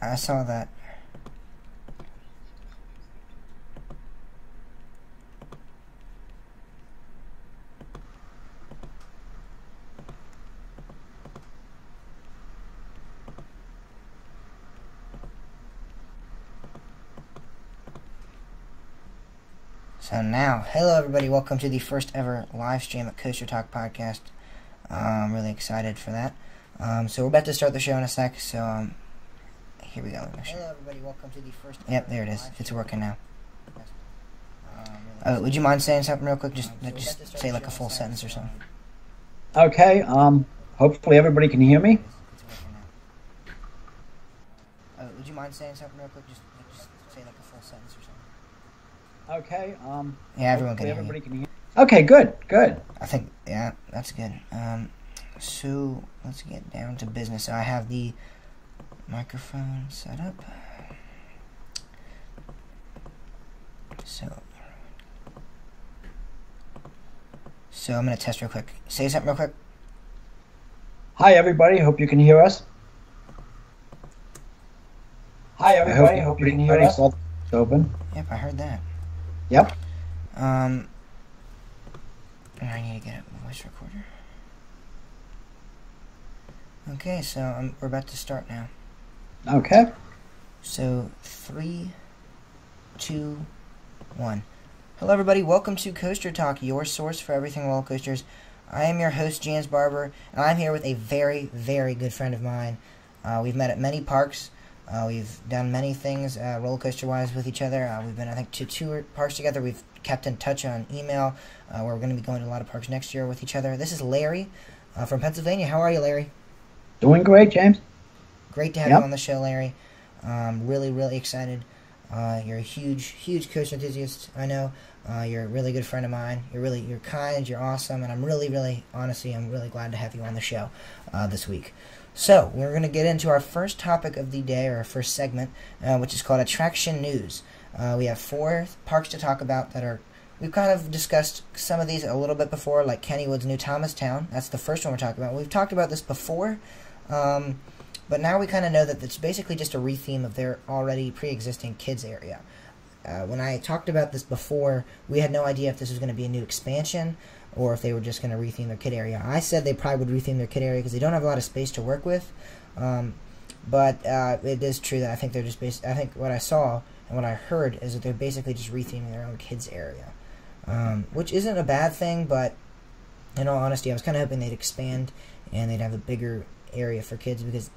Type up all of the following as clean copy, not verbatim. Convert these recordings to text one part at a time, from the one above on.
I saw that. So now, hello everybody, welcome to the first ever live stream at Coaster Talk Podcast. I'm really excited for that. So we're about to start the show in a sec, so here we go. Hello everybody, welcome to the first. Yep, there it is. It's working now. Would you mind saying something real quick? Just say like a full sentence or something. Okay. Hopefully everybody can hear me. Would you mind saying something real quick? Just say like a full sentence or something. Okay. Yeah, everyone can hear. Okay, good. I think, yeah, that's good. So let's get down to business. So I have the microphone set up. So I'm going to test real quick. Say something real quick. Hi, everybody. Hope you can hear us. Hi, everybody. Hope you can hear us. Open. Yep, I heard that. Yep. I need to get a voice recorder. Okay, so we're about to start now. Okay. So 3, 2, 1. Hello everybody, welcome to Coaster Talk, your source for everything roller coasters. I am your host, James Barber, and I'm here with a very, very good friend of mine. We've met at many parks. We've done many things roller coaster wise with each other. We've been, I think, to 2 parks together. We've kept in touch on email. We're going to be going to a lot of parks next year with each other. This is Larry from Pennsylvania. How are you, Larry? Doing great, James. Great to have you on the show, Larry. Really, really excited. You're a huge coaster enthusiast. I know. You're a really good friend of mine. You're kind. You're awesome, and I'm really, honestly, I'm really glad to have you on the show this week. So, we're going to get into our first topic of the day, or our first segment, which is called Attraction News. We have 4 parks to talk about that are, we've kind of discussed some of these a little bit before, like Kennywood's New Thomastown. That's the first one we're talking about. We've talked about this before, but now we kind of know that it's basically just a retheme of their already pre-existing kids area. When I talked about this before, we had no idea if this was going to be a new expansion or if they were just going to retheme their kid area. I said they probably would retheme their kid area because they don't have a lot of space to work with. But it is true that I think they're just I think what I saw and what I heard is that they're basically just retheming their own kids area, which isn't a bad thing. But in all honesty, I was kind of hoping they'd expand and they'd have a bigger area for kids because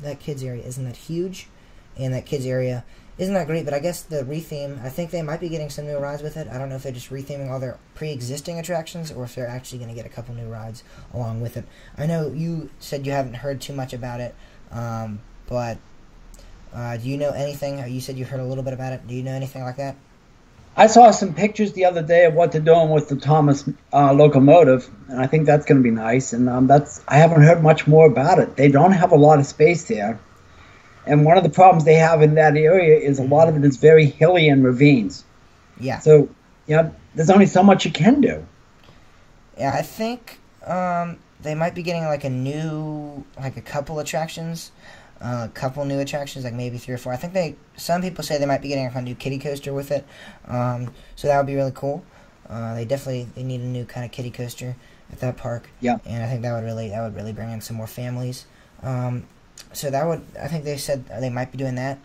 that kids area isn't that huge, and that kids area isn't that great. But I guess the retheme, I think they might be getting some new rides with it. I don't know if they're just retheming all their pre-existing attractions or if they're actually going to get a couple new rides along with it. I know you said you haven't heard too much about it, but do you know anything? You said you heard a little bit about it. Do you know anything like that? I saw some pictures the other day of what they're doing with the Thomas locomotive, and I think that's going to be nice. And I haven't heard much more about it. They don't have a lot of space there. And one of the problems they have in that area is a lot of it is very hilly and ravines. Yeah. So, there's only so much you can do. Yeah, I think they might be getting like a couple attractions, new attractions, like maybe 3 or 4. I think some people say they might be getting a new kiddie coaster with it. So that would be really cool. They need a new kind of kiddie coaster at that park. Yeah. And I think that would really bring in some more families. So I think they said they might be doing that.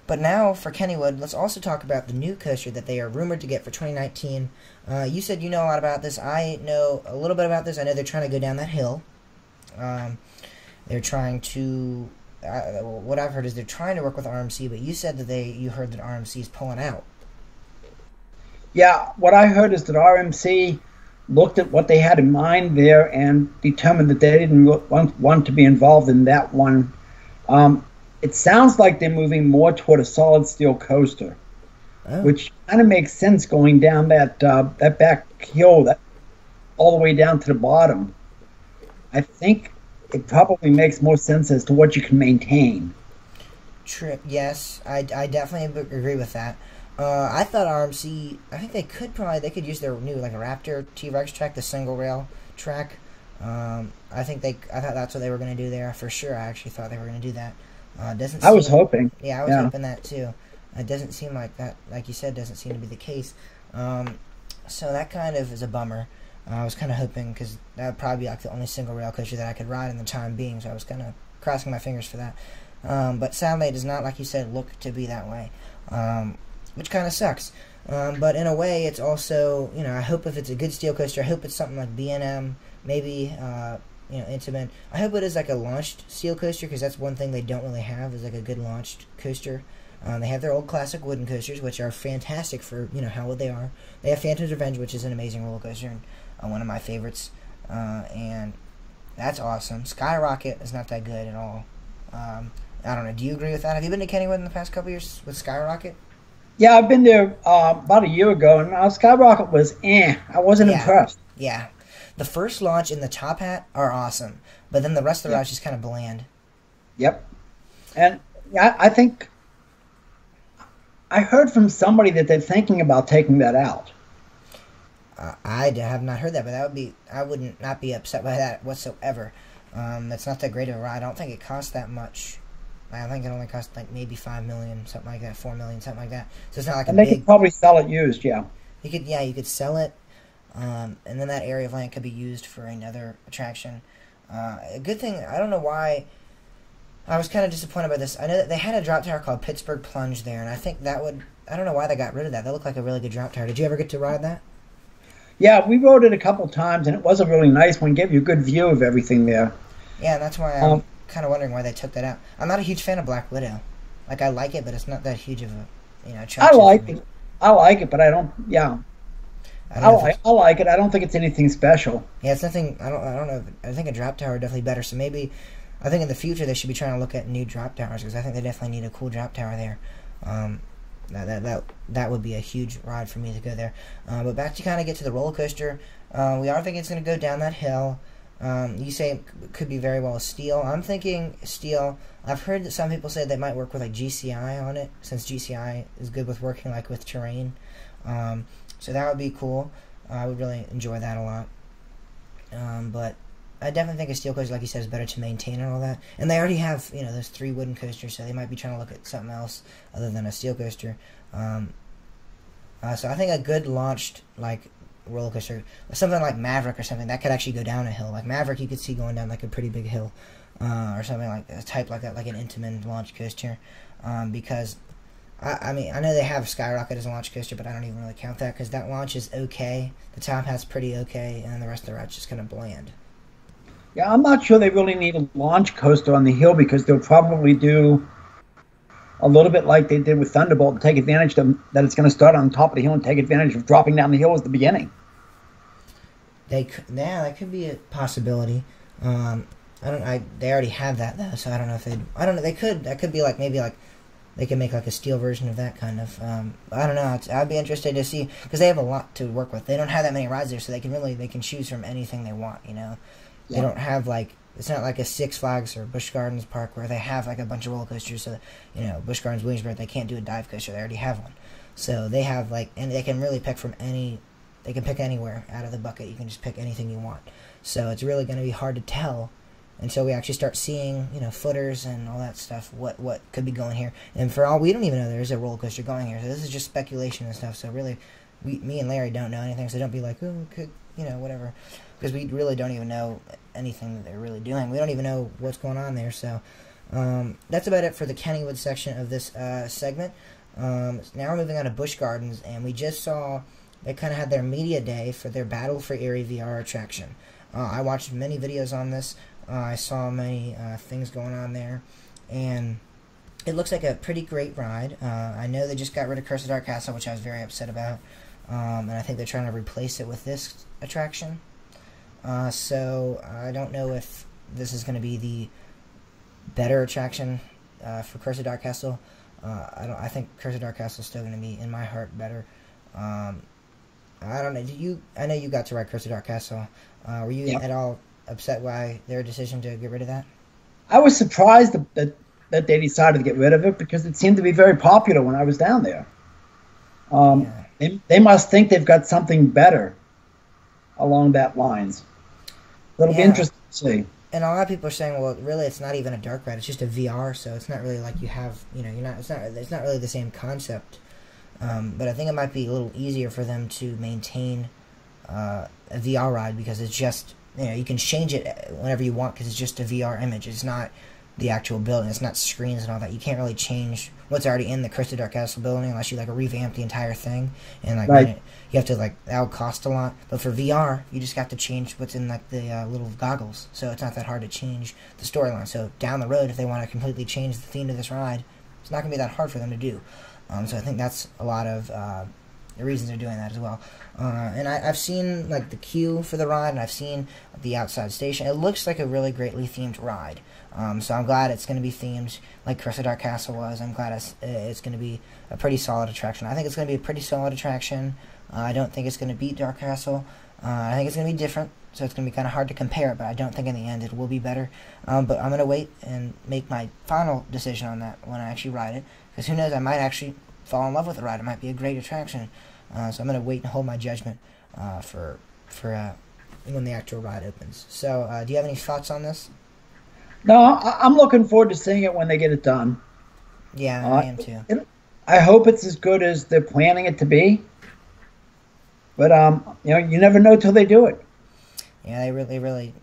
But now, for Kennywood, let's also talk about the new coaster that they are rumored to get for 2019. You said you know a lot about this. I know a little bit about this. I know they're trying to go down that hill. They're trying to... what I've heard is they're trying to work with RMC, but you said that you heard that RMC is pulling out. Yeah, what I heard is that RMC looked at what they had in mind there and determined that they didn't want to be involved in that one. It sounds like they're moving more toward a solid steel coaster, which kind of makes sense going down that back hill all the way down to the bottom. I think it probably makes more sense as to what you can maintain. True. Yes, I definitely agree with that. I thought RMC, I think they could use their new like Raptor T-Rex track, the single rail track. I thought that's what they were going to do there for sure. I actually thought they were going to do that. Doesn't I was seem. hoping. Yeah, I was Yeah. hoping that too. It doesn't seem like that. Like you said, doesn't seem to be the case. So that kind of is a bummer. I was kind of hoping because that would probably be like the only single rail coaster that I could ride in the time being. So I was kind of crossing my fingers for that. But sadly, it does not, like you said, look to be that way, which kind of sucks. But in a way, it's also, I hope if it's a good steel coaster, I hope it's something like B&M, maybe, Intamin. I hope it is like a launched steel coaster, because that's one thing they don't really have, is like a good launched coaster. They have their old classic wooden coasters, which are fantastic for, how old they are. They have Phantom's Revenge, which is an amazing roller coaster, and one of my favorites. And that's awesome. Skyrocket is not that good at all. I don't know. Do you agree with that? Have you been to Kennywood in the past couple years with Skyrocket? Yeah, I've been there about a year ago, and Skyrocket was I wasn't impressed. Yeah. The first launch and the top hat are awesome, but then the rest of the route is kind of bland. Yep. And I think I heard from somebody that they're thinking about taking that out. I have not heard that, but I would not be upset by that whatsoever. It's not that great of a ride. I don't think it costs that much. I think it only costs like maybe $5 million, something like that, $4 million, something like that. So it's not like and they could probably sell it used, yeah. You could sell it, and then that area of land could be used for another attraction. A good thing, I don't know why. I was kind of disappointed by this. I know that they had a drop tower called Pittsburgh Plunge there, and I think I don't know why they got rid of that. That looked like a really good drop tower. Did you ever get to ride that? Yeah, we rode it a couple times, and it was a really nice one. Gave you a good view of everything there. Yeah, and that's why I'm kind of wondering why they took that out. I'm not a huge fan of Black Widow. Like, I like it, but it's not that huge of a, attraction. I like it, but I don't. Yeah, I like it. I don't think it's anything special. Yeah, it's nothing. I don't know. I think a drop tower is definitely better. So maybe, I think in the future they should be trying to look at new drop towers, because I think they definitely need a cool drop tower there. That would be a huge ride for me to go there. But back to kind of get to the roller coaster, we are thinking it's going to go down that hill. You say it could be very well steel. I'm thinking steel. I've heard that some people say they might work with like GCI on it, since GCI is good with working like with terrain. So that would be cool. I would really enjoy that a lot. But I definitely think a steel coaster, like you said, is better to maintain and all that. And they already have, those 3 wooden coasters, so they might be trying to look at something else other than a steel coaster. So I think a good launched, like, roller coaster, something like Maverick or something, that could actually go down a hill. Like Maverick, you could see going down like a pretty big hill, or something like a type like that, like an Intamin launch coaster. Because I mean, I know they have Skyrocket as a launch coaster, but I don't even really count that, because that launch is okay. The top hat's pretty okay, and then the rest of the ride's just kind of bland. Yeah, I'm not sure they really need a launch coaster on the hill, because they'll probably do a little bit like they did with Thunderbolt, and take advantage of that it's going to start on top of the hill and take advantage of dropping down the hill as the beginning. That could be a possibility. They already have that though, so I don't know if they could. That could be like, maybe like they could make like a steel version of that kind of. I don't know. I'd be interested to see, because they have a lot to work with. They don't have that many rides there, so they can choose from anything they want. Yeah. They don't have like. It's not like a Six Flags or Busch Gardens park where they have like a bunch of roller coasters. So, Busch Gardens, Williamsburg, they can't do a dive coaster. They already have one. So they have and they can really pick from they can pick anywhere out of the bucket. You can just pick anything you want. So it's really going to be hard to tell until we actually start seeing, footers and all that stuff, what could be going here. And for all we don't even know there's a roller coaster going here. So this is just speculation and stuff. So really, me and Larry don't know anything. So don't be like, oh, could, whatever. Because we really don't even know anything that they're really doing. We don't even know what's going on there. So that's about it for the Kennywood section of this segment. Now we're moving on to Busch Gardens, and we just saw they kind of had their media day for their Battle for Erie VR attraction. I watched many videos on this. I saw many things going on there, and it looks like a pretty great ride. I know they just got rid of Curse of Dark Castle, which I was very upset about, and I think they're trying to replace it with this attraction. So I don't know if this is going to be the better attraction for Curse of Dark Castle. I think Curse of Dark Castle is still going to be, in my heart, better. I don't know. I know you got to ride Curse of Dark Castle. Were you at all upset by their decision to get rid of that? I was surprised that they decided to get rid of it, because it seemed to be very popular when I was down there. They must think they've got something better along that lines. It'll be interesting to see. And a lot of people are saying, well, really, it's not even a dark ride; it's just a VR, so it's not really like you have, you're not. It's not really the same concept. But I think it might be a little easier for them to maintain a VR ride because it's just, you can change it whenever you want because it's just a VR image. It's not the actual building. It's not screens and all that. You can't really change what's already in the Crystal Dark Castle building unless you revamp the entire thing, and Right. you have to that would cost a lot. But for VR, you just got to change what's in the little goggles, so it's not that hard to change the storyline. So down the road, if they want to completely change the theme of this ride, it's not gonna be that hard for them to do. So I think that's a lot of the reasons they're doing that as well. And I've seen the queue for the ride, and I've seen the outside station. It looks like a really greatly themed ride. So I'm glad it's going to be themed like Crystal Dark Castle was. I'm glad it's going to be a pretty solid attraction. I think it's going to be a pretty solid attraction. I don't think it's going to beat Dark Castle. I think it's going to be different, so it's going to be kind of hard to compare it, but I don't think in the end it will be better. But I'm going to wait and make my final decision on that when I actually ride it, because who knows, I might actually fall in love with the ride. It might be a great attraction. So I'm going to wait and hold my judgment for when the actual ride opens. So do you have any thoughts on this? No, I'm looking forward to seeing it when they get it done. Yeah, I am too. I hope it's as good as they're planning it to be. But you never know till they do it. Yeah, they really.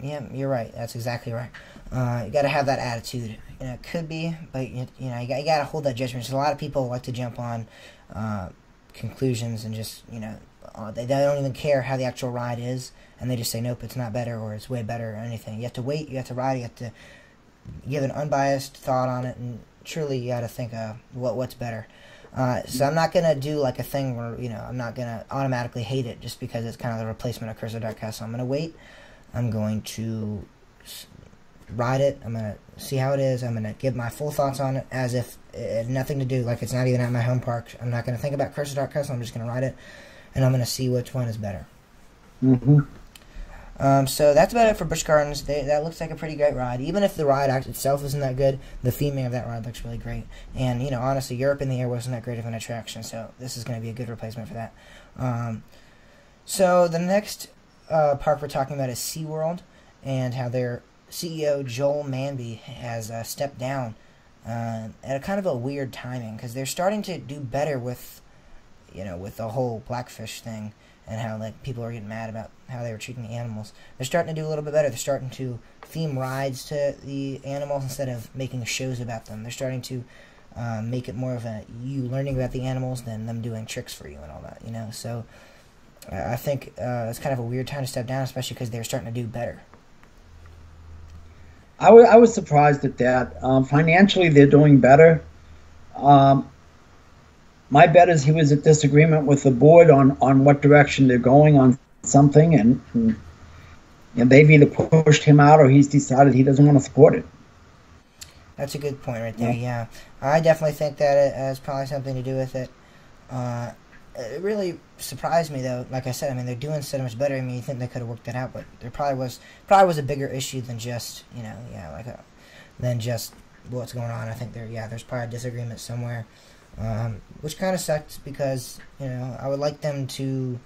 Yeah, you're right. That's exactly right. You got to have that attitude. It could be, but you got to hold that judgment. So a lot of people like to jump on conclusions and just they don't even care how the actual ride is, and they just say nope, it's not better or it's way better or anything. You have to wait. You have to ride. You have to give an unbiased thought on it, and truly you got to think what's better. So I'm not gonna do a thing where I'm not gonna automatically hate it just because it's kind of the replacement of Crystal Dark Castle. I'm gonna wait. I'm going to ride it. I'm gonna see how it is. I'm gonna give my full thoughts on it as if it had nothing to do, like it's not even at my home park. I'm not gonna think about Crystal Dark Castle. I'm just gonna ride it, and I'm gonna see which one is better. Mm-hmm. So that's about it for Busch Gardens. That looks like a pretty great ride. Even if the ride itself isn't that good, the theming of that ride looks really great. And, honestly, Europe in the Air wasn't that great of an attraction, so this is going to be a good replacement for that. So the next park we're talking about is SeaWorld, and how their CEO, Joel Manby, has stepped down at a kind of a weird timing, because they're starting to do better with the whole Blackfish thing, and how people are getting mad about how they were treating the animals. They're starting to do a little bit better. They're starting to theme rides to the animals instead of making shows about them. They're starting to make it more of you learning about the animals than them doing tricks for you and all that. So I think it's kind of a weird time to step down, especially because they're starting to do better. I was surprised at that. Financially, they're doing better. My bet is he was at disagreement with the board on what direction they're going on something, and they've either pushed him out or he's decided he doesn't want to support it. That's a good point right there, yeah. I definitely think that it has probably something to do with it. It really surprised me, though. Like I said, they're doing so much better. You think they could have worked that out, but there probably was a bigger issue than just, than just what's going on. I think there's probably a disagreement somewhere. Which kind of sucks because, I would like them to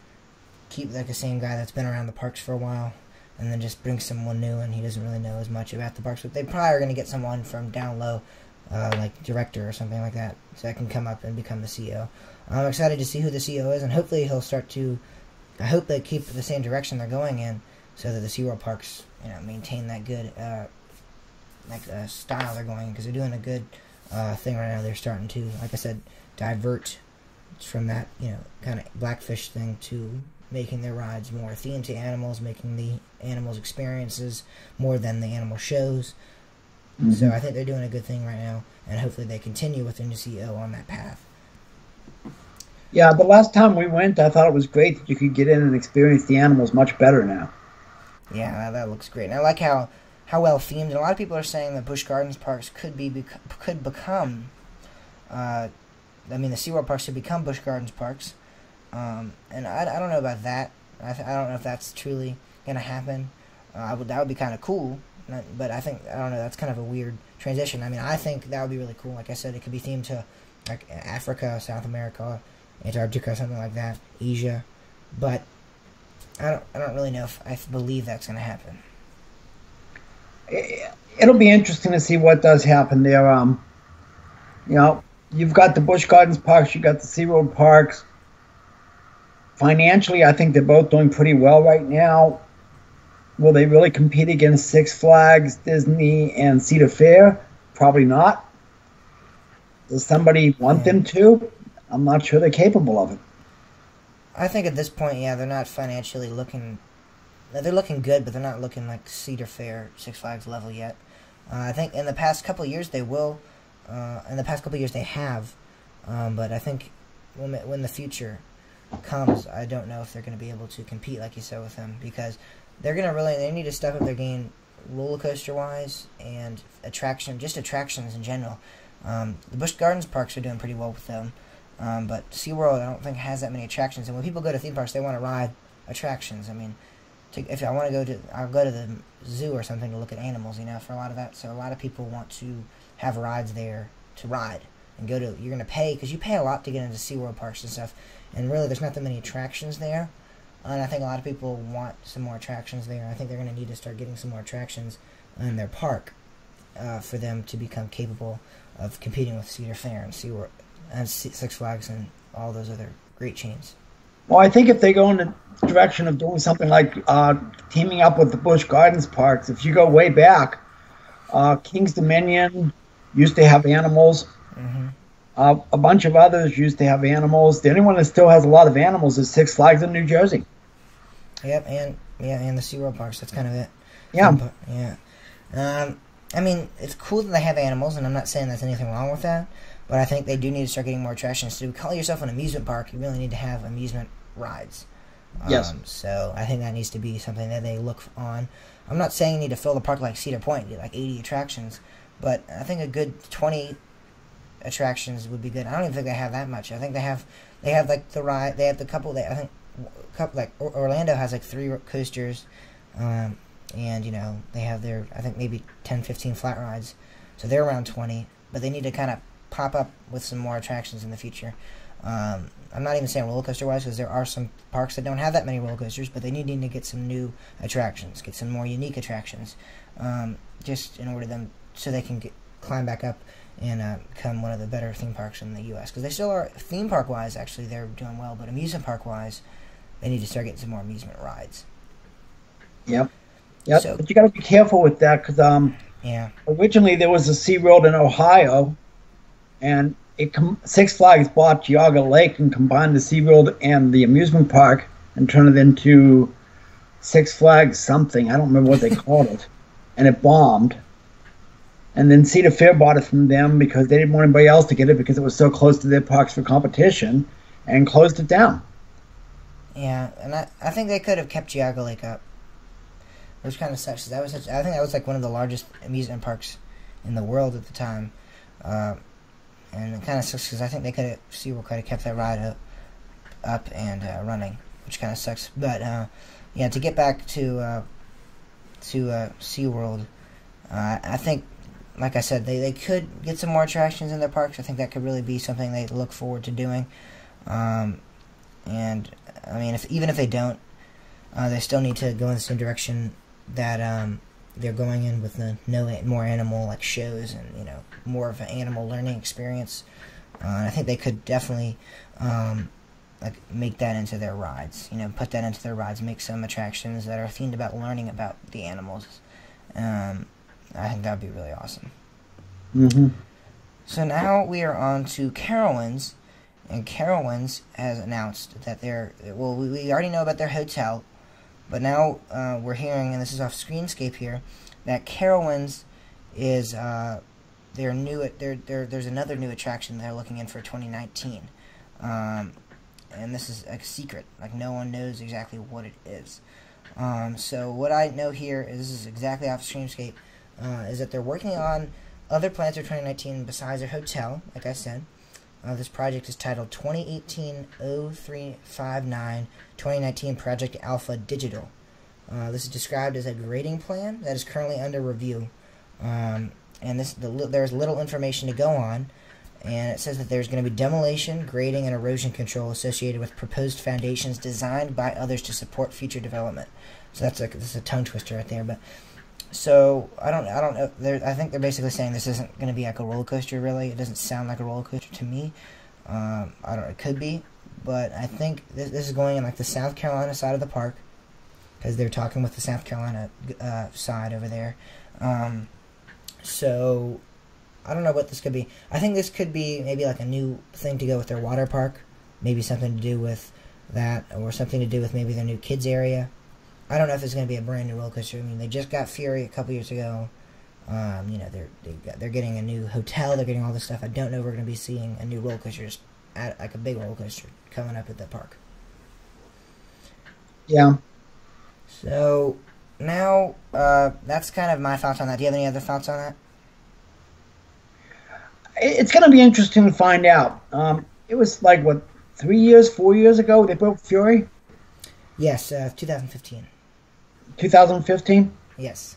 keep the same guy that's been around the parks for a while and then just bring someone new and he doesn't really know as much about the parks. But they probably are going to get someone from down low, like director or something like that, so I can come up and become the CEO. I'm excited to see who the CEO is, and hopefully he'll start to, I hope they keep the same direction they're going in so that the SeaWorld parks, maintain that good, style they're going in, because they're doing a good thing right now. They're starting to, like I said, divert from that kind of Blackfish thing to making their rides more themed to animals, making the animals experiences more than the animal shows. Mm-hmm. So I think they're doing a good thing right now, and hopefully they continue with their new CEO on that path. Yeah, the last time we went, I thought it was great that you could get in and experience the animals much better now. Yeah, that looks great. And I like how well themed. And a lot of people are saying that Busch Gardens parks could become. The SeaWorld parks should become Busch Gardens parks. And I don't know about that. I don't know if that's truly gonna happen. That would be kind of cool. But I don't know. That's kind of a weird transition. I think that would be really cool. Like I said, it could be themed to Africa, South America, Antarctica, something like that, Asia. But I don't really know if I believe that's gonna happen. it'll be interesting to see what does happen there. You know, you've got the Busch Gardens parks, you've got the SeaWorld parks. Financially, I think they're both doing pretty well right now. Will they really compete against Six Flags, Disney, and Cedar Fair? Probably not. Does somebody want them to? I'm not sure they're capable of it. I think at this point, yeah, they're not financially looking. They're looking good, but they're not looking like Cedar Fair, Six Flags level yet. I think in the past couple of years they will. In the past couple of years they have. But I think when the future comes, I don't know if they're going to be able to compete, like you said, with them, because they need to step up their game roller coaster wise and attractions in general. The Busch Gardens parks are doing pretty well with them, but SeaWorld I don't think has that many attractions. And when people go to theme parks, they want to ride attractions. I mean, if I want to I'll go to the zoo or something to look at animals, for a lot of that. So a lot of people want to have rides there to ride and you're going to pay, because you pay a lot to get into SeaWorld parks and stuff. And really, there's not that many attractions there. And I think a lot of people want some more attractions there. I think they're going to need to start getting some more attractions in their park for them to become capable of competing with Cedar Fair and SeaWorld and Six Flags and all those other great chains. Well, I think if they go in the direction of doing something like teaming up with the Busch Gardens parks, if you go way back, King's Dominion used to have animals. Mm-hmm. A bunch of others used to have animals. The only one that still has a lot of animals is Six Flags in New Jersey. Yep, and the SeaWorld parks. That's kind of it. Yeah. Yeah. I mean, it's cool that they have animals, and I'm not saying there's anything wrong with that, but I think they do need to start getting more attractions. To call yourself an amusement park, you really need to have amusement rides. Yes. So I think that needs to be something that they look on. I'm not saying you need to fill the park like Cedar Point, like 80 attractions, but I think a good 20 attractions would be good. I don't even think they have that much. I think they have like the ride. They have the couple. Like Orlando has like 3 coasters, and they have their, I think, maybe 10, 15 flat rides. So they're around 20, but they need to kind of pop up with some more attractions in the future. I'm not even saying roller coaster wise, because there are some parks that don't have that many roller coasters, but they need to get some new attractions, get some more unique attractions, just in order so they can climb back up and become one of the better theme parks in the U.S. Because they still are, theme park wise, actually they're doing well, but amusement park wise, they need to start getting some more amusement rides. Yep. So, but you got to be careful with that, because originally there was a SeaWorld in Ohio, and Six Flags bought Geauga Lake and combined the SeaWorld and the amusement park and turned it into Six Flags something. I don't remember what they called it. And it bombed. And then Cedar Fair bought it from them because they didn't want anybody else to get it because it was so close to their parks for competition, and closed it down. Yeah, and I think they could have kept Geauga Lake up. Which kind of sucks. I think that was like one of the largest amusement parks in the world at the time. And it kind of sucks because I think SeaWorld could have kept that ride up and running, which kind of sucks. But to get back to SeaWorld, I think, like I said, they could get some more attractions in their parks. I think that could really be something they look forward to doing. And I mean, even if they don't, they still need to go in the same direction that they're going in with the more animal like shows and more of an animal learning experience. And I think they could definitely make that into their rides. Put that into their rides. Make some attractions that are themed about learning about the animals. I think that would be really awesome. Mm-hmm. So now we are on to Carowinds, and Carowinds has announced that we already know about their hotel, but now we're hearing, and this is off Screenscape here, that Carowinds is there's another new attraction they're looking in for 2019, and this is a secret, like no one knows exactly what it is. So what I know here is, this is exactly off Screenscape, is that they're working on other plans for 2019 besides their hotel, like I said. This project is titled 2018-0359 2019 Project Alpha Digital. This is described as a grading plan that is currently under review. And there's little information to go on. And it says that there's going to be demolition, grading, and erosion control associated with proposed foundations designed by others to support future development. So that's a tongue twister right there. But So I don't know. I think they're basically saying this isn't going to be like a roller coaster. Really, it doesn't sound like a roller coaster to me. I don't. It could be, but I think this is going in like the South Carolina side of the park, because they're talking with the South Carolina side over there. So I don't know what this could be. I think this could be maybe like a new thing to go with their water park. Maybe something to do with that, or something to do with maybe their new kids area. I don't know if it's going to be a brand new roller coaster. I mean, they just got Fury a couple years ago. They're getting a new hotel. They're getting all this stuff. I don't know if we're going to be seeing a new roller coaster, just like a big roller coaster coming up at the park. Yeah. So now that's kind of my thoughts on that. Do you have any other thoughts on that? It's going to be interesting to find out. It was like, what, 4 years ago they built Fury? Yes, 2015. 2015? Yes.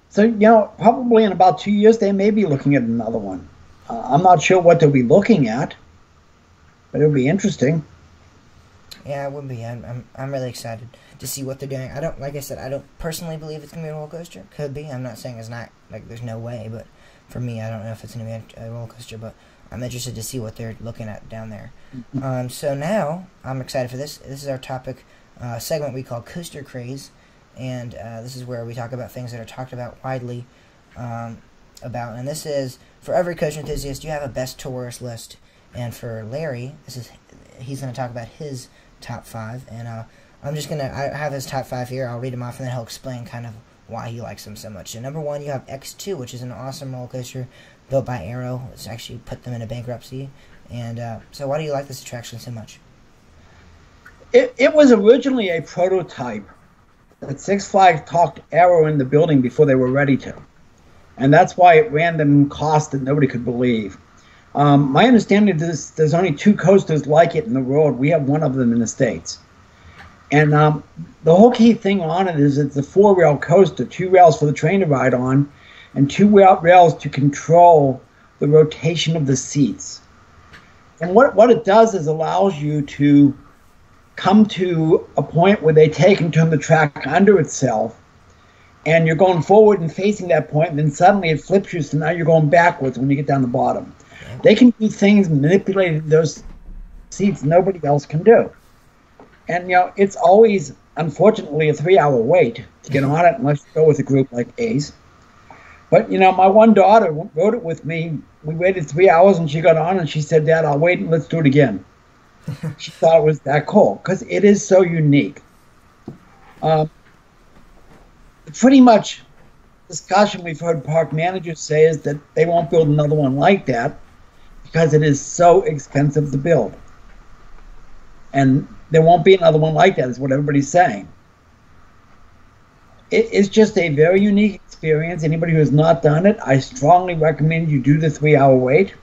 So, probably in about 2 years they may be looking at another one. I'm not sure what they'll be looking at, but it'll be interesting. Yeah, it would be. I'm really excited to see what they're doing. Like I said, I don't personally believe it's going to be a roller coaster. Could be. I'm not saying it's not, like, there's no way, but for me, I don't know if it's going to be a roller coaster, but I'm interested to see what they're looking at down there. So now, I'm excited for this. This is our topic segment we call Coaster Craze, and this is where we talk about things that are talked about widely about, and this is, for every coaster enthusiast, you have a best to worst list, and for Larry, he's going to talk about his top 5, and I have his top 5 here. I'll read them off, and then he'll explain kind of why he likes them so much. So number 1, you have X2, which is an awesome roller coaster built by Arrow. It's actually put them into bankruptcy, and so why do you like this attraction so much? It was originally a prototype that Six Flags talked Arrow in the building before they were ready to. And that's why it ran them costs that nobody could believe. My understanding is there's only 2 coasters like it in the world. We have one of them in the States. And the whole key thing on it is it's a 4-rail coaster, 2 rails for the train to ride on, and 2 rails to control the rotation of the seats. And what it does is allows you to come to a point where they take and turn the track under itself, and you're going forward and facing that point, and then suddenly it flips you, so now you're going backwards when you get down the bottom. They can do things manipulating those seats nobody else can do. And, it's always, unfortunately, a 3-hour wait to get on it unless you go with a group like Ace. But, my one daughter rode it with me. We waited 3 hours, and she got on, and she said, "Dad, I'll wait, and let's do it again." She thought it was that cool, because it is so unique. Pretty much discussion we've heard park managers say is that they won't build another one like that because it is so expensive to build. And there won't be another one like that, is what everybody's saying. It is just a very unique experience. Anybody who has not done it, I strongly recommend you do the 3-hour wait.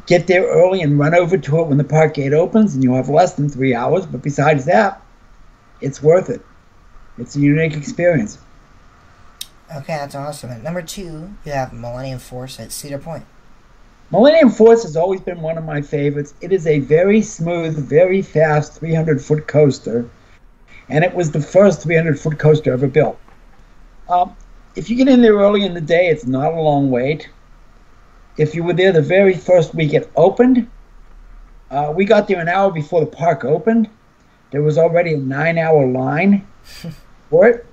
Get there early and run over to it when the park gate opens, and you'll have less than 3 hours. But besides that, it's worth it. It's a unique experience. Okay, that's awesome. At number 2, you have Millennium Force at Cedar Point. Millennium Force has always been one of my favorites. It is a very smooth, very fast 300-foot coaster, and it was the first 300-foot coaster ever built. If you get in there early in the day, it's not a long wait. If you were there the very first week it opened, we got there an hour before the park opened. There was already a 9-hour line for it.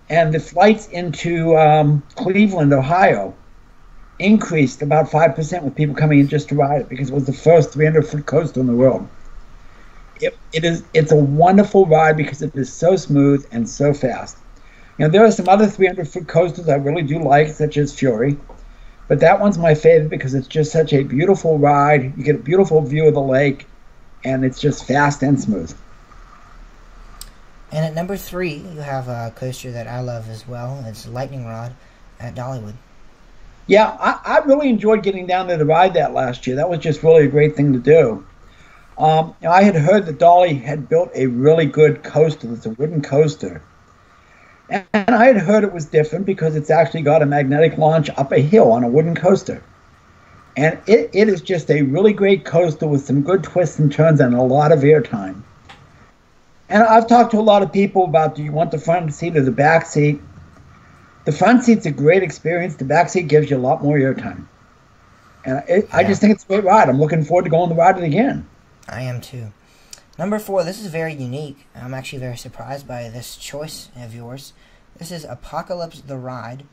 And the flights into Cleveland, Ohio, increased about 5% with people coming in just to ride it because it was the first 300-foot coaster in the world. It's a wonderful ride because it is so smooth and so fast. There are some other 300-foot coasters I really do like, such as Fury. But that one's my favorite because it's just such a beautiful ride. You get a beautiful view of the lake, and it's just fast and smooth. And at number 3, you have a coaster that I love as well. It's Lightning Rod at Dollywood. Yeah, I really enjoyed getting down there to ride that last year. That was just really a great thing to do. I had heard that Dolly had built a really good coaster. It's a wooden coaster. And I had heard it was different because it's actually got a magnetic launch up a hill on a wooden coaster. And it is just a really great coaster with some good twists and turns and a lot of airtime. And I've talked to a lot of people about, do you want the front seat or the back seat? The front seat's a great experience. The back seat gives you a lot more airtime. And I Yeah. just think it's a great ride. I'm looking forward to going to ride it again. I am too. Number 4, this is very unique. I'm actually very surprised by this choice of yours. This is Apocalypse the Ride.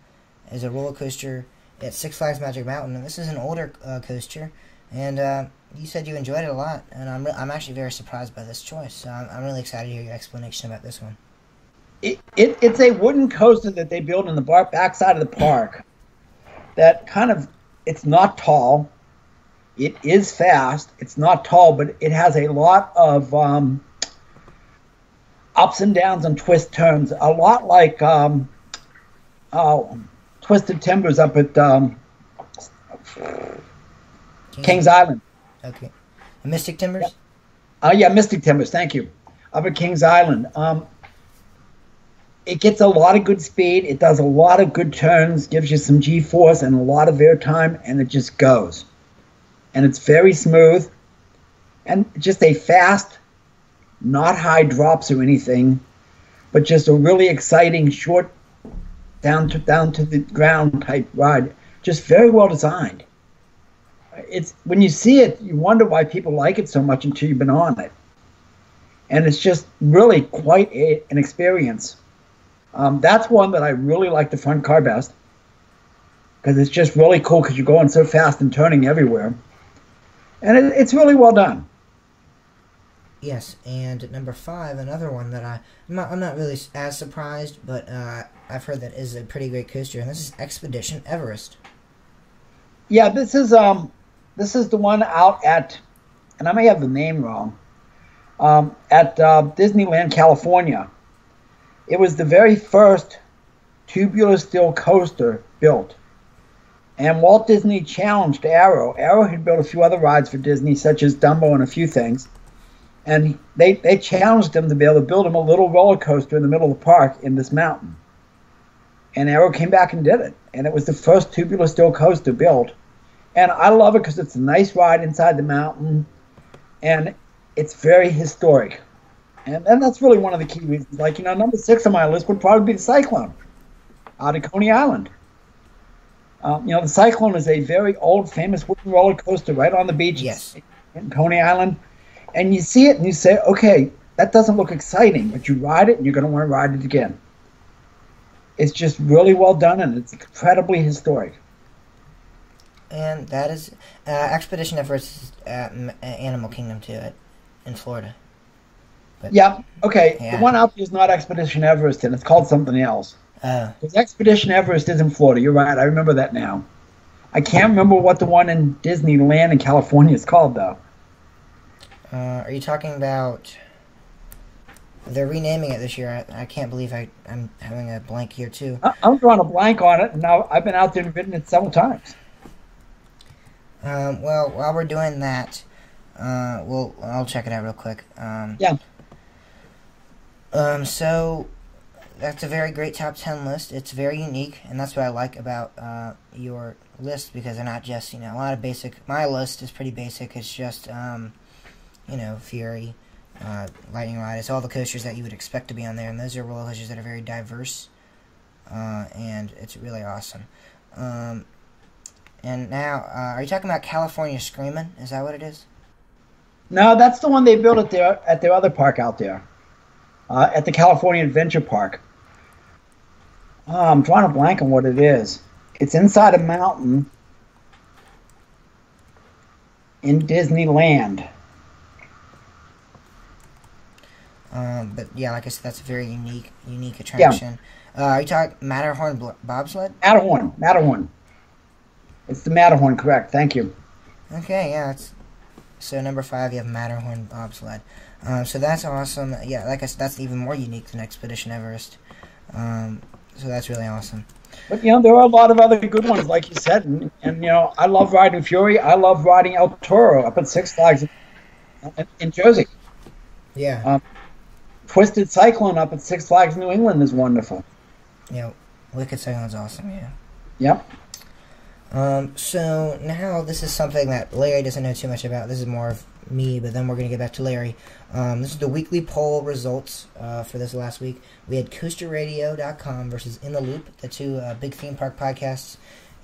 It's a roller coaster at Six Flags Magic Mountain, and this is an older coaster. And you said you enjoyed it a lot, and I'm actually very surprised by this choice. So I'm really excited to hear your explanation about this one. It's a wooden coaster that they built in the backside of the park. That kind of, it's not tall. It is fast. It's not tall, but it has a lot of ups and downs and twist turns. A lot like Twisted Timbers up at Kings Island. Okay. Mystic Timbers? Yeah, Mystic Timbers. Thank you. Up at Kings Island. It gets a lot of good speed. It does a lot of good turns, gives you some G-force and a lot of airtime, and it just goes. And it's very smooth. And just a fast, not high drops or anything, but just a really exciting, short, down to the ground type ride. Just very well designed. It's when you see it, you wonder why people like it so much until you've been on it. And it's just really quite an experience. That's one that I really like the front car best, because it's just really cool because you're going so fast and turning everywhere. And it's really well done. Yes, and number 5, another one that I'm not really as surprised, but I've heard that is a pretty great coaster, and this is Expedition Everest. Yeah, this is the one out at, and I may have the name wrong, at Disneyland, California. It was the very first tubular steel coaster built. And Walt Disney challenged Arrow. Arrow had built a few other rides for Disney, such as Dumbo and a few things. And they challenged him to be able to build him a little roller coaster in the middle of the park in this mountain. And Arrow came back and did it. And it was the first tubular steel coaster built. And I love it because it's a nice ride inside the mountain. And it's very historic. And that's really one of the key reasons. Like, number 6 on my list would probably be the Cyclone out at Coney Island. The Cyclone is a very old, famous wooden roller coaster right on the beach in Coney Island. And you see it and you say, okay, that doesn't look exciting, but you ride it and you're going to want to ride it again. It's just really well done, and it's incredibly historic. And that is Expedition Everest Animal Kingdom too, in Florida. But, yeah, okay. Yeah. The one out there is not Expedition Everest, and it's called something else. Because Expedition Everest is in Florida. You're right. I remember that now. I can't remember what the one in Disneyland in California is called, though. Are you talking about... They're renaming it this year. I can't believe I'm having a blank here, too. I'm drawing a blank on it, and now I've been out there and ridden it several times. Well, while we're doing that, I'll check it out real quick. Yeah. So that's a very great top 10 list. It's very unique, and that's what I like about your list, because they're not just, a lot of basic. My list is pretty basic. It's just, Fury, Lightning Ride. It's all the coasters that you would expect to be on there, and those are roller coasters that are very diverse, and it's really awesome. And now, are you talking about California Screamin'? Is that what it is? No, that's the one they built at their other park out there. At the California Adventure Park. I'm drawing a blank on what it is. It's inside a mountain in Disneyland. But yeah, like I said, that's a very unique attraction. Yeah. Are you talking Matterhorn bobsled? Matterhorn. It's the Matterhorn, correct? Thank you. Okay, yeah. So number 5, you have Matterhorn bobsled. So that's awesome. Yeah, like I said, that's even more unique than Expedition Everest. So that's really awesome. But, there are a lot of other good ones, like you said. And I love riding Fury. I love riding El Toro up at Six Flags in Jersey. Yeah. Twisted Cyclone up at Six Flags New England is wonderful. Yeah, Wicked Cyclone's awesome, yeah. Yep. So now this is something that Larry doesn't know too much about. This is more of me, but then we're going to get back to Larry. This is the weekly poll results for this last week. We had CoasterRadio.com versus In the Loop, the two big theme park podcasts,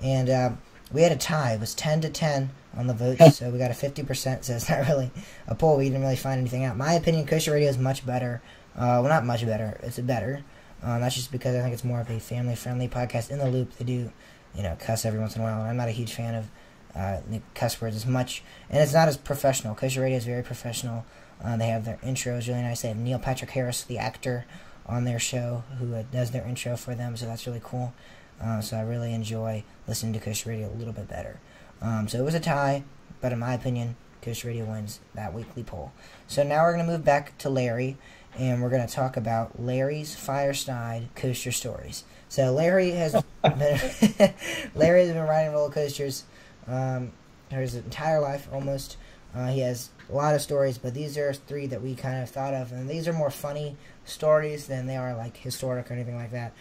and we had a tie. It was 10-10 on the votes, so we got a 50%, so it's not really a poll. We didn't really find anything out. My opinion, Coaster Radio is much better. Well, not much better. It's better. That's just because I think it's more of a family-friendly podcast. In the Loop, they do, cuss every once in a while, and I'm not a huge fan of the cuss words as much, and it's not as professional. Coaster Radio is very professional. They have their intros really nice. They have Neil Patrick Harris, the actor, on their show who does their intro for them, so that's really cool. So I really enjoy listening to Coaster Radio a little bit better. So it was a tie, but in my opinion, Coaster Radio wins that weekly poll. So now we're going to move back to Larry, and we're going to talk about Larry's Fireside Coaster Stories. So Larry has been Larry has been riding roller coasters his entire life almost. He has a lot of stories, but these are three that we kind of thought of, and these are more funny stories than they are like historic or anything like that.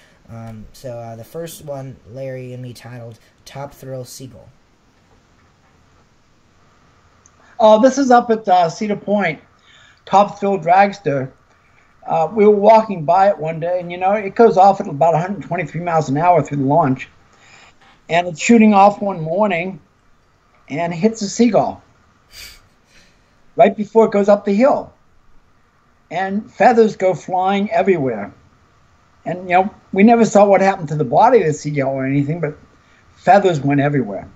So the first one, Larry and me titled Top Thrill Seagull. Oh, this is up at Cedar Point, Top Thrill Dragster. We were walking by it one day, and it goes off at about 123 miles an hour through the launch, and it's shooting off one morning and hits a seagull right before it goes up the hill, and feathers go flying everywhere. And we never saw what happened to the body of the seagull or anything, but feathers went everywhere.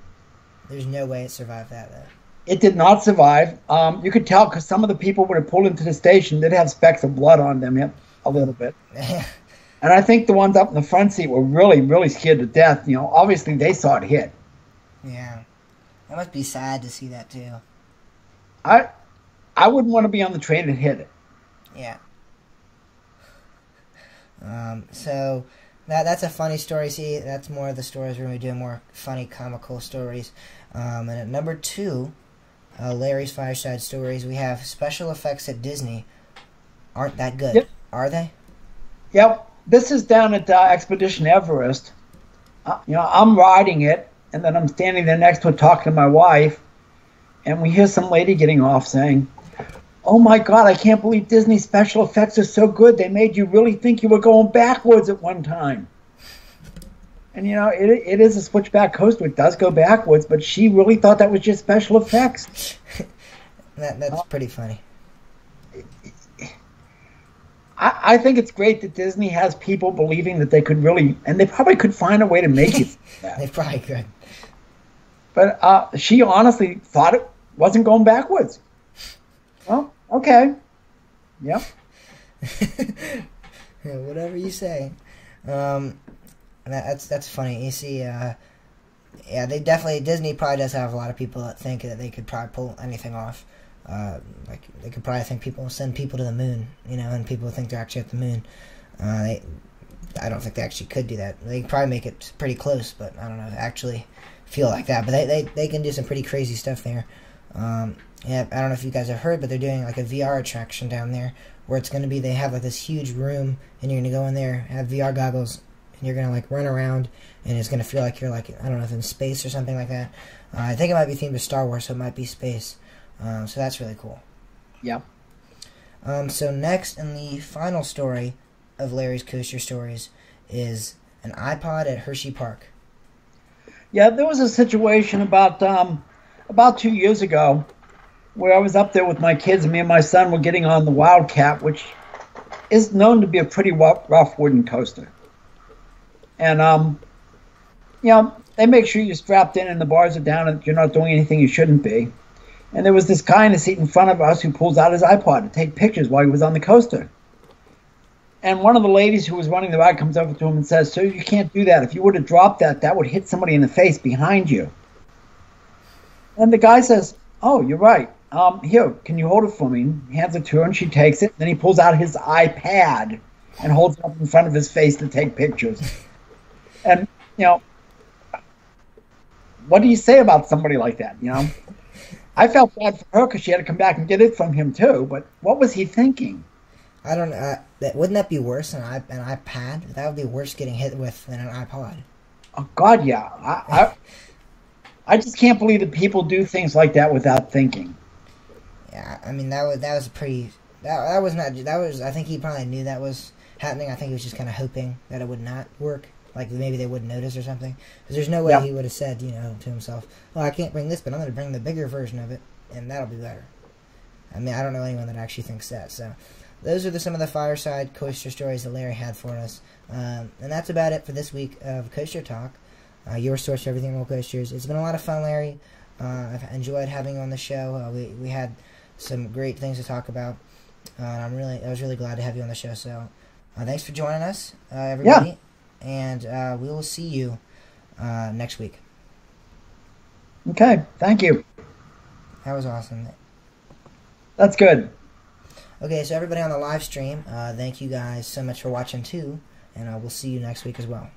There's no way it survived that, though. It did not survive. You could tell because some of the people when it pulled into the station did have specks of blood on them a little bit. And I think the ones up in the front seat were really, really scared to death. Obviously they saw it hit. Yeah. That must be sad to see that, too. I wouldn't want to be on the train and hit it. Yeah. So that's a funny story. See, that's more of the stories where we do more funny, comical stories. And at number 2, Larry's Fireside Stories, we have special effects at Disney aren't that good. Yep. Are they? Yep. This is down at Expedition Everest. I'm riding it, and then I'm standing there next to it talking to my wife, and we hear some lady getting off saying, "Oh my God, I can't believe Disney special effects are so good. They made you really think you were going backwards at one time." And it is a switchback coaster. It does go backwards, but she really thought that was just special effects. That's pretty funny. I think it's great that Disney has people believing that they could really, and they probably could find a way to make it. They probably could. But she honestly thought it wasn't going backwards. Well, okay. Yep. Yeah, whatever you say. That's funny. You see, they definitely, Disney probably does have a lot of people that think that they could probably pull anything off. Like they could probably send people to the moon, and people think they're actually at the moon. I don't think they actually could do that. They could probably make it pretty close, but I don't know, actually feel like that. But they can do some pretty crazy stuff there. Yeah, I don't know if you guys have heard, but they're doing like a VR attraction down there where it's going to be, they have like this huge room, and you're going to go in there, have VR goggles, and you're going to like run around, and it's going to feel like you're like, I don't know if in space or something like that. I think it might be themed to Star Wars, so it might be space. So that's really cool. Yep. So next, in the final story of Larry's Coaster Stories, is an iPod at Hershey Park. Yeah, there was a situation about 2 years ago where I was up there with my kids, and me and my son were getting on the Wildcat, which is known to be a pretty rough wooden coaster. And, they make sure you're strapped in and the bars are down and you're not doing anything you shouldn't be. And there was this guy in the seat in front of us who pulls out his iPod to take pictures while he was on the coaster. And one of the ladies who was running the ride comes over to him and says, "Sir, you can't do that. If you would have dropped that, that would hit somebody in the face behind you." And the guy says, "Oh, you're right. Here, can you hold it for me?" And he hands it to her, and she takes it. Then he pulls out his iPad and holds it up in front of his face to take pictures. And, what do you say about somebody like that, I felt bad for her because she had to come back and get it from him too. But what was he thinking? I don't know. Wouldn't that be worse than an iPad? That would be worse getting hit with than an iPod. Oh God, yeah. I just can't believe that people do things like that without thinking. Yeah, I mean that was a pretty that was not that was I think he probably knew that was happening. I think he was just kind of hoping that it would not work, like maybe they wouldn't notice or something. Because there's no way Yeah. he would have said, you know, to himself, "Well, I can't bring this, but I'm going to bring the bigger version of it, and that'll be better." I mean, I don't know anyone that actually thinks that. So, those are some of the fireside coaster stories that Larry had for us, and that's about it for this week of Coaster Talk. Your source for everything roller coasters. It's been a lot of fun, Larry. I've enjoyed having you on the show. We had some great things to talk about, and I was really glad to have you on the show. So, thanks for joining us, everybody, and we will see you next week. Okay, thank you. That was awesome. That's good. Okay, so everybody on the live stream, thank you guys so much for watching too, and we'll see you next week as well.